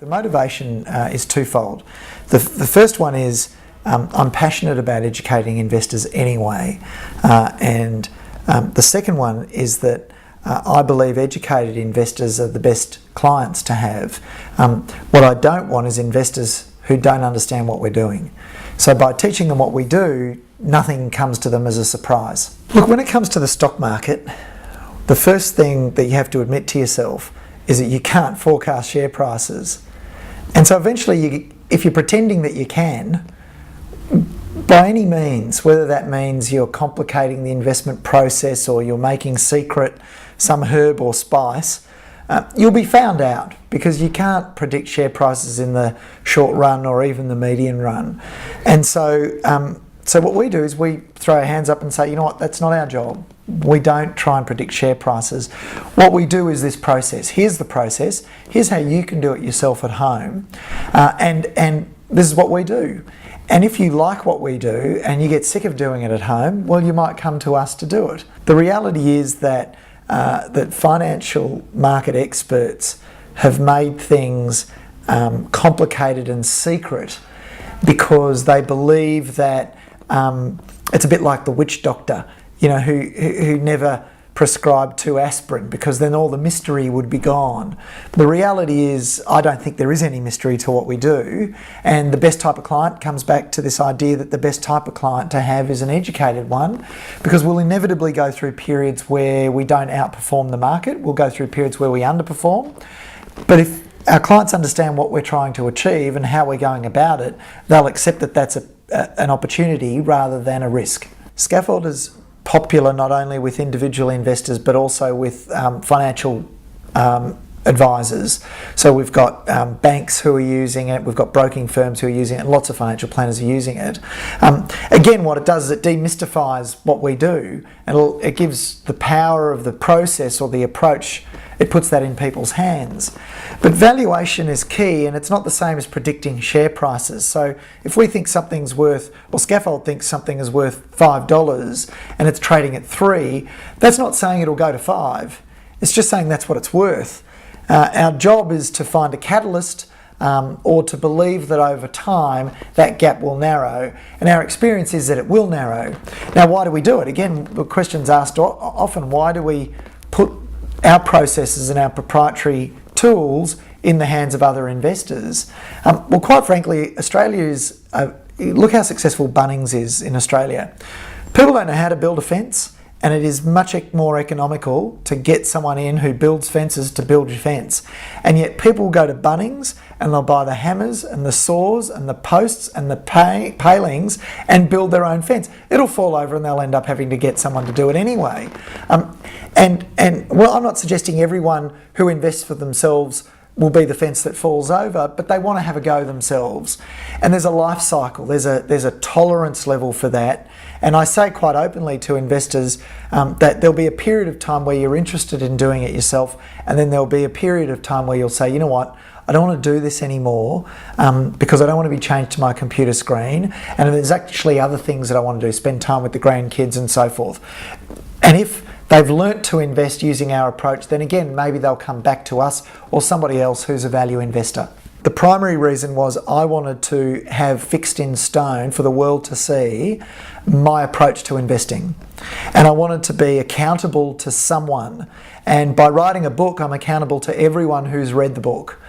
The motivation is twofold. The first one is I'm passionate about educating investors anyway, and the second one is that I believe educated investors are the best clients to have. What I don't want is investors who don't understand what we're doing. So by teaching them what we do, nothing comes to them as a surprise. Look, when it comes to the stock market, the first thing that you have to admit to yourself is that you can't forecast share prices. And so eventually, if you're pretending that you can, by any means, whether that means you're complicating the investment process or you're making secret some herb or spice, you'll be found out, because you can't predict share prices in the short run or even the medium run. And so what we do is we throw our hands up and say, you know what, that's not our job. We don't try and predict share prices. What we do is this process. Here's the process. Here's how you can do it yourself at home. And this is what we do. And if you like what we do and you get sick of doing it at home, well, you might come to us to do it. The reality is that that financial market experts have made things complicated and secret because they believe that it's a bit like the witch doctor, you know, who never prescribed 2 aspirin, because then all the mystery would be gone. The reality is, I don't think there is any mystery to what we do, and the best type of client comes back to this idea that the best type of client to have is an educated one, because we'll inevitably go through periods where we don't outperform the market. We'll go through periods where we underperform. But if our clients understand what we're trying to achieve and how we're going about it, they'll accept that that's an opportunity rather than a risk. Skaffold is popular not only with individual investors but also with financial advisors. So we've got banks who are using it, we've got broking firms who are using it, and lots of financial planners are using it. Again, what it does is it demystifies what we do, and it gives the power of the process or the approach, it puts that in people's hands. But valuation is key, and it's not the same as predicting share prices. So if we think something's worth, or Skaffold thinks something is worth $5 and it's trading at 3, that's not saying it'll go to 5. It's just saying that's what it's worth. Our job is to find a catalyst or to believe that over time that gap will narrow, and our experience is that it will narrow. Now, why do we do it? Again, the question's asked often, why do we put our processes and our proprietary tools in the hands of other investors? Well, quite frankly, Australia is, look how successful Bunnings is in Australia. People don't know how to build a fence, and it is much more economical to get someone in who builds fences to build your fence. And yet people go to Bunnings and they'll buy the hammers and the saws and the posts and the palings and build their own fence. It'll fall over and they'll end up having to get someone to do it anyway. And well, I'm not suggesting everyone who invests for themselves will be the fence that falls over, but they want to have a go themselves. And there's a life cycle, there's a tolerance level for that. And I say quite openly to investors that there'll be a period of time where you're interested in doing it yourself, and then there'll be a period of time where you'll say, you know what, I don't want to do this anymore because I don't want to be chained to my computer screen, and there's actually other things that I want to do, spend time with the grandkids and so forth. And if they've learnt to invest using our approach, then again, maybe they'll come back to us or somebody else who's a value investor. The primary reason was I wanted to have fixed in stone for the world to see my approach to investing. And I wanted to be accountable to someone. And by writing a book, I'm accountable to everyone who's read the book.